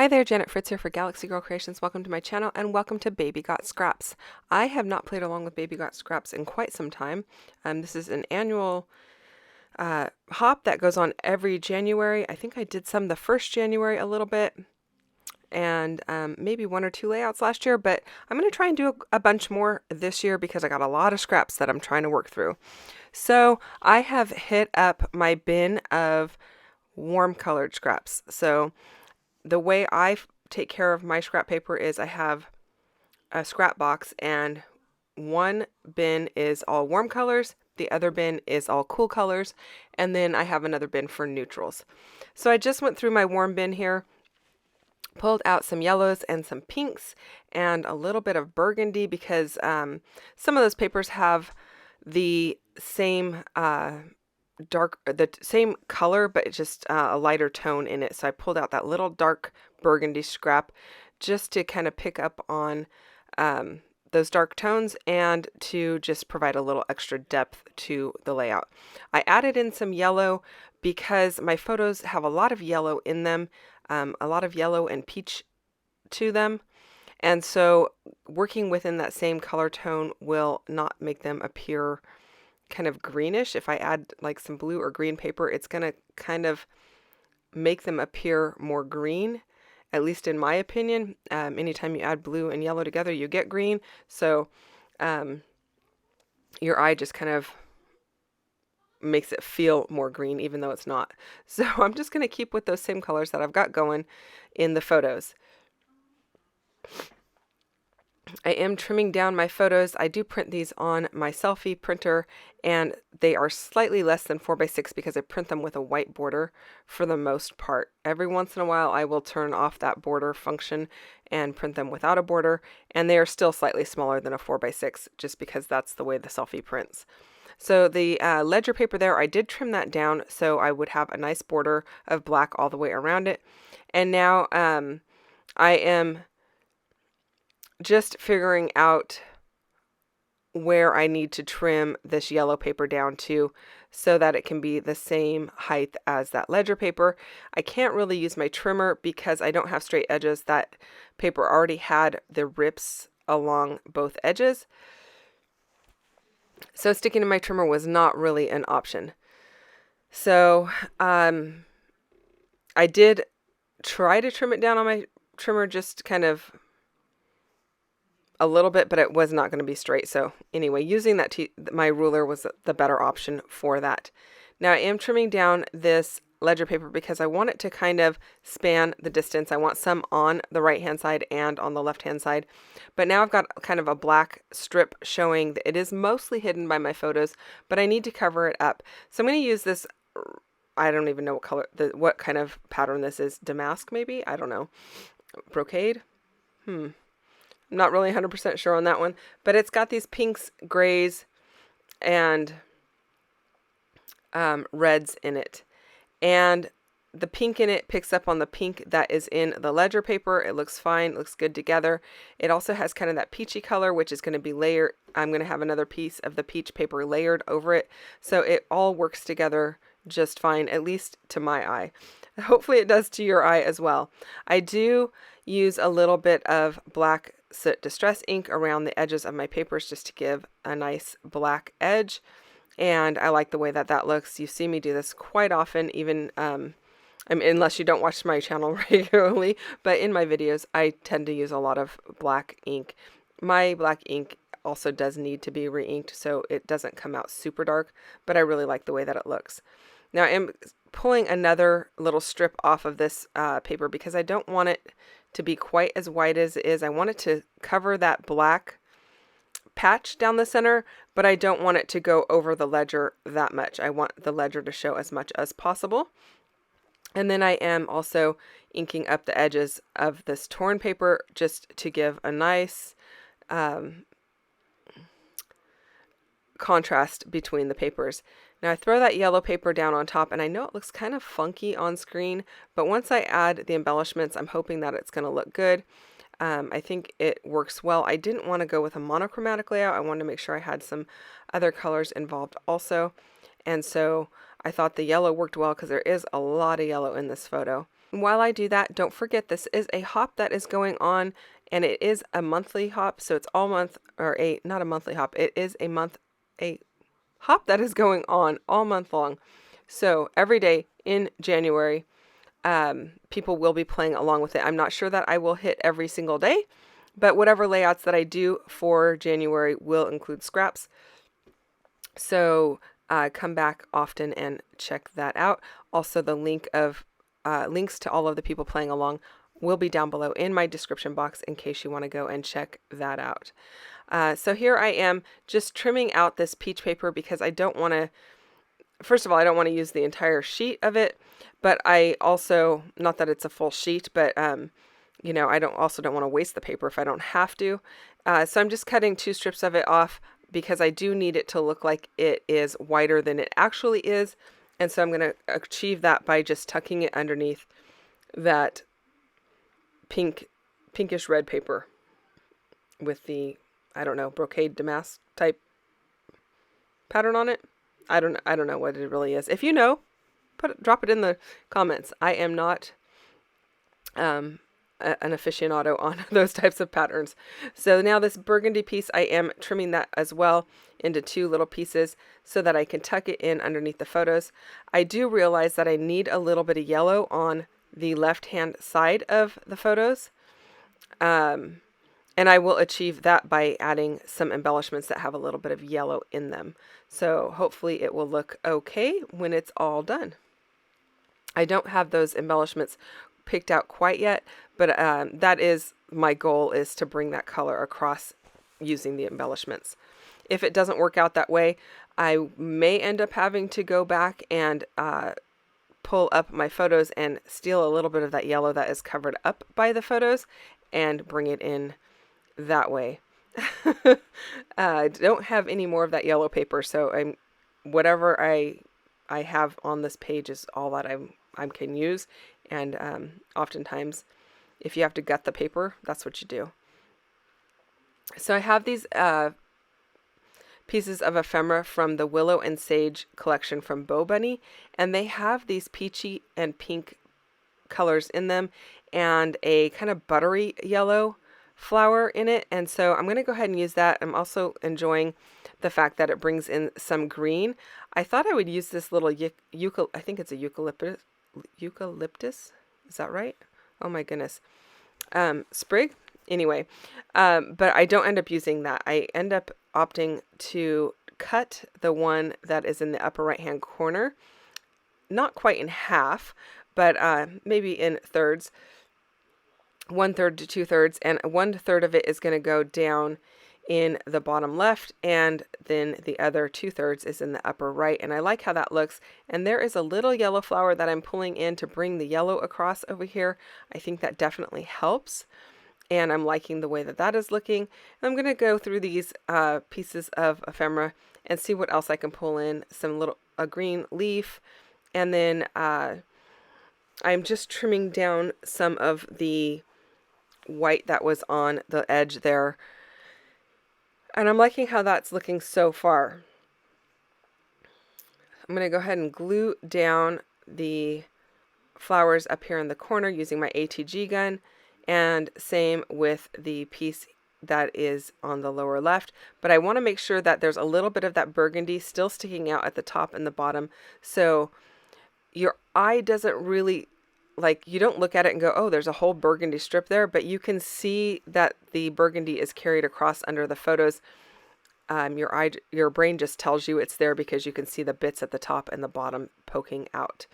Hi there, Janet Fritz here for Galaxy Girl Creations. Welcome to my channel and welcome to Baby Got Scraps. I have not played along with Baby Got Scraps in quite some time. This is an annual hop that goes on every January. I think I did some the first January a little bit and maybe one or two layouts last year, but I'm going to try and do a bunch more this year because I got a lot of scraps that I'm trying to work through. So I have hit up my bin of warm colored scraps. So the way I take care of my scrap paper is I have a scrap box, and one bin is all warm colors, the other bin is all cool colors, and then I have another bin for neutrals. So I just went through my warm bin here, pulled out some yellows and some pinks and a little bit of burgundy because some of those papers have the same the same color, but just a lighter tone in it. So I pulled out that little dark burgundy scrap just to kind of pick up on those dark tones and to just provide a little extra depth to the layout. I added in some yellow because my photos have a lot of yellow in them, a lot of yellow and peach to them. And so working within that same color tone will not make them appear kind of greenish. If I add like some blue or green paper, it's going to kind of make them appear more green, at least in my opinion. Anytime you add blue and yellow together, you get green. So your eye just kind of makes it feel more green, even though it's not. So I'm just going to keep with those same colors that I've got going in the photos. I am trimming down my photos. I do print these on my selfie printer, and they are slightly less than 4x6 because I print them with a white border for the most part. Every once in a while I will turn off that border function and print them without a border, and they are still slightly smaller than a 4x6 just because that's the way the selfie prints. So the ledger paper there, I did trim that down so I would have a nice border of black all the way around it. And now I am just figuring out where I need to trim this yellow paper down to so that it can be the same height as that ledger paper. I can't really use my trimmer because I don't have straight edges. That paper already had the rips along both edges. So sticking to my trimmer was not really an option. So I did try to trim it down on my trimmer, just kind of a little bit, but it was not going to be straight. So anyway, using that my ruler was the better option for that. Now I am trimming down this ledger paper because I want it to kind of span the distance. I want some on the right hand side and on the left hand side. But now I've got kind of a black strip showing that it is mostly hidden by my photos, but I need to cover it up. So I'm going to use this, I don't even know what color, what kind of pattern this is. Damask maybe? I don't know. Brocade? I'm not really 100% sure on that one, but it's got these pinks, grays, and reds in it. And the pink in it picks up on the pink that is in the ledger paper. It looks fine, looks good together. It also has kind of that peachy color, which is going to be layered. I'm going to have another piece of the peach paper layered over it. So it all works together just fine, at least to my eye. Hopefully it does to your eye as well. I do use a little bit of black soot distress ink around the edges of my papers just to give a nice black edge, and I like the way that that looks. You see me do this quite often, even I mean, unless you don't watch my channel regularly, but in my videos I tend to use a lot of black ink. My black ink also does need to be re-inked so it doesn't come out super dark, but I really like the way that it looks. Now I am pulling another little strip off of this paper because I don't want it to be quite as white as it is. I want it to cover that black patch down the center, but I don't want it to go over the ledger that much. I want the ledger to show as much as possible. And then I am also inking up the edges of this torn paper just to give a nice contrast between the papers. Now I throw that yellow paper down on top, and I know it looks kind of funky on screen, but once I add the embellishments, I'm hoping that it's going to look good. I think it works well. I didn't want to go with a monochromatic layout. I wanted to make sure I had some other colors involved also. And so I thought the yellow worked well because there is a lot of yellow in this photo. While I do that, don't forget this is a hop that is going on, and it is a monthly hop, so it's all month, or not a monthly hop, it is a hop that is going on all month long. So every day in January, people will be playing along with it. I'm not sure that I will hit every single day, but whatever layouts that I do for January will include scraps. So come back often and check that out. Also, the links to all of the people playing along will be down below in my description box in case you want to go and check that out. So here I am just trimming out this peach paper because I don't want to, first of all, I don't want to use the entire sheet of it, but I also, not that it's a full sheet, but you know, I don't want to waste the paper if I don't have to. So I'm just cutting 2 strips of it off because I do need it to look like it is wider than it actually is. And so I'm going to achieve that by just tucking it underneath that pinkish red paper with the, I don't know, brocade damask type pattern on it. I don't know what it really is. If you know, drop it in the comments. I am not an aficionado on those types of patterns. So now this burgundy piece, I am trimming that as well into 2 little pieces so that I can tuck it in underneath the photos. I do realize that I need a little bit of yellow on the left-hand side of the photos. And I will achieve that by adding some embellishments that have a little bit of yellow in them. So hopefully it will look okay when it's all done. I don't have those embellishments picked out quite yet, but that is my goal, is to bring that color across using the embellishments. If it doesn't work out that way, I may end up having to go back and pull up my photos and steal a little bit of that yellow that is covered up by the photos and bring it in that way. I don't have any more of that yellow paper, so whatever I have on this page is all that I can use. And oftentimes, if you have to gut the paper, that's what you do. So I have these pieces of ephemera from the Willow and Sage collection from Bow Bunny, and they have these peachy and pink colors in them and a kind of buttery yellow flower in it. And so I'm going to go ahead and use that. I'm also enjoying the fact that it brings in some green. I thought I would use this little I think it's a eucalyptus. Is that right? Oh my goodness. Sprig. Anyway, but I don't end up using that. I end up opting to cut the one that is in the upper right hand corner, not quite in half, but maybe in thirds, 1/3 to 2/3, and 1/3 of it is going to go down in the bottom left, and then the other 2/3 is in the upper right. And I like how that looks. And there is a little yellow flower that I'm pulling in to bring the yellow across over here. I think that definitely helps, and I'm liking the way that that is looking. And I'm going to go through these pieces of ephemera and see what else I can pull in. A green leaf, and then I'm just trimming down some of the white that was on the edge there. And I'm liking how that's looking so far. I'm going to go ahead and glue down the flowers up here in the corner using my ATG gun, and same with the piece that is on the lower left. But I want to make sure that there's a little bit of that burgundy still sticking out at the top and the bottom, so your eye doesn't really, like, you don't look at it and go, oh, there's a whole burgundy strip there, but you can see that the burgundy is carried across under the photos. Your brain just tells you it's there because you can see the bits at the top and the bottom poking out.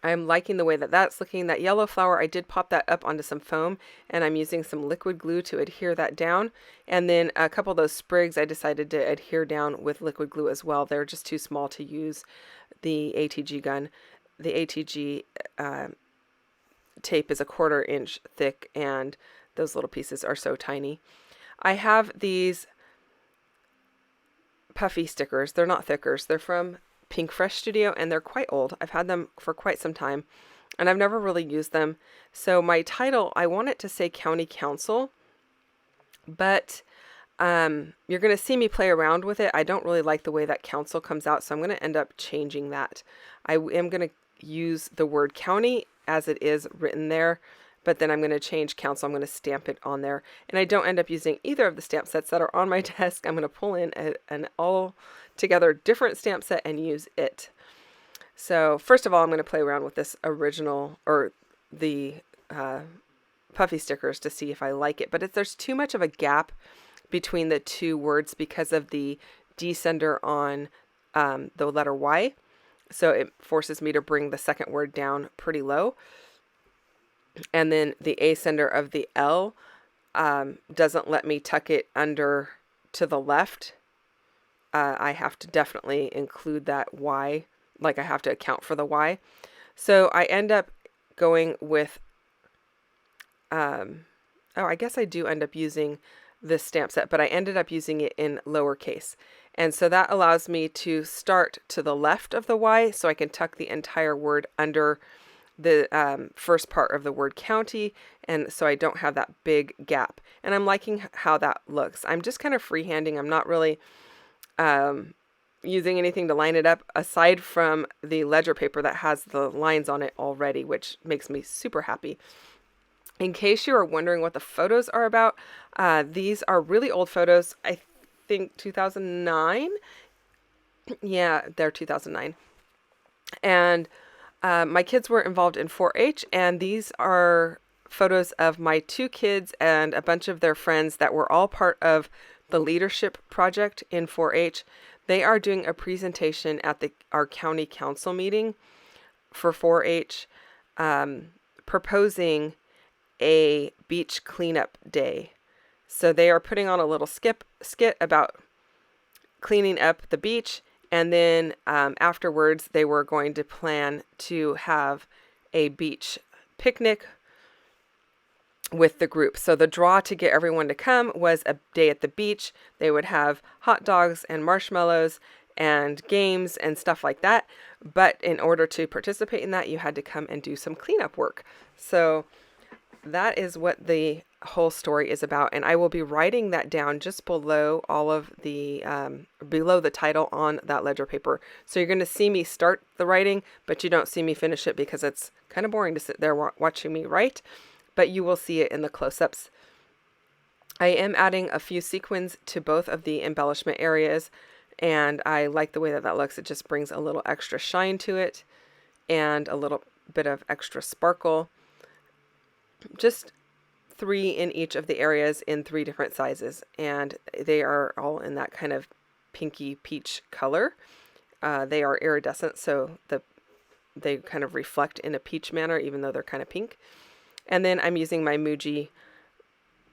I'm liking the way that that's looking. That yellow flower, I did pop that up onto some foam, and I'm using some liquid glue to adhere that down. And then a couple of those sprigs I decided to adhere down with liquid glue as well. They're just too small to use the ATG gun. The ATG tape is 1/4 inch thick, and those little pieces are so tiny. I have these puffy stickers. They're not thickers. They're from Pink Fresh Studio, and they're quite old. I've had them for quite some time, and I've never really used them. So my title, I want it to say County Council, but you're going to see me play around with it. I don't really like the way that council comes out, so I'm going to end up changing that. I am going to use the word county as it is written there, but then I'm going to change count, so I'm going to stamp it on there. And I don't end up using either of the stamp sets that are on my desk. I'm going to pull in an all together different stamp set and use it. So first of all, I'm going to play around with this original, or the puffy stickers, to see if I like it. But there's too much of a gap between the two words because of the descender on the letter Y. So it forces me to bring the second word down pretty low. And then the ascender of the L doesn't let me tuck it under to the left. I have to definitely include that Y, like I have to account for the Y. So I end up going with, I guess I do end up using this stamp set, but I ended up using it in lowercase. And so that allows me to start to the left of the Y, so I can tuck the entire word under the first part of the word county, and so I don't have that big gap. And I'm liking how that looks. I'm just kind of freehanding. I'm not really using anything to line it up aside from the ledger paper that has the lines on it already, which makes me super happy. In case you are wondering what the photos are about, these are really old photos. I think 2009. Yeah, they're 2009. And my kids were involved in 4-H, and these are photos of my 2 kids and a bunch of their friends that were all part of the leadership project in 4-H. They are doing a presentation at our county council meeting for 4-H, proposing a beach cleanup day. So they are putting on a little skit about cleaning up the beach, and then afterwards they were going to plan to have a beach picnic with the group. So the draw to get everyone to come was a day at the beach. They would have hot dogs and marshmallows and games and stuff like that. But in order to participate in that, you had to come and do some cleanup work. So that is what the whole story is about. And I will be writing that down just below all of the, below the title on that ledger paper. So you're going to see me start the writing, but you don't see me finish it because it's kind of boring to sit there watching me write. But you will see it in the close-ups. I am adding a few sequins to both of the embellishment areas, and I like the way that looks. It just brings a little extra shine to it and a little bit of extra sparkle. Just 3 in each of the areas in 3 different sizes, and they are all in that kind of pinky peach color. They are iridescent, so they kind of reflect in a peach manner, even though they're kind of pink. And then I'm using my Muji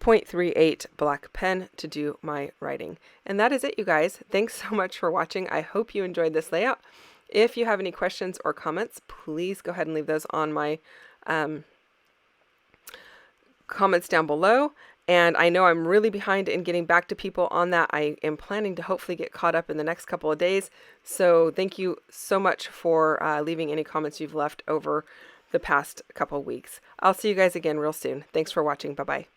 0.38 black pen to do my writing. And that is it, you guys. Thanks so much for watching. I hope you enjoyed this layout. If you have any questions or comments, please go ahead and leave those on my comments down below. And I know I'm really behind in getting back to people on that. I am planning to hopefully get caught up in the next couple of days. So thank you so much for leaving any comments you've left over the past couple weeks. I'll see you guys again real soon. Thanks for watching. Bye-bye.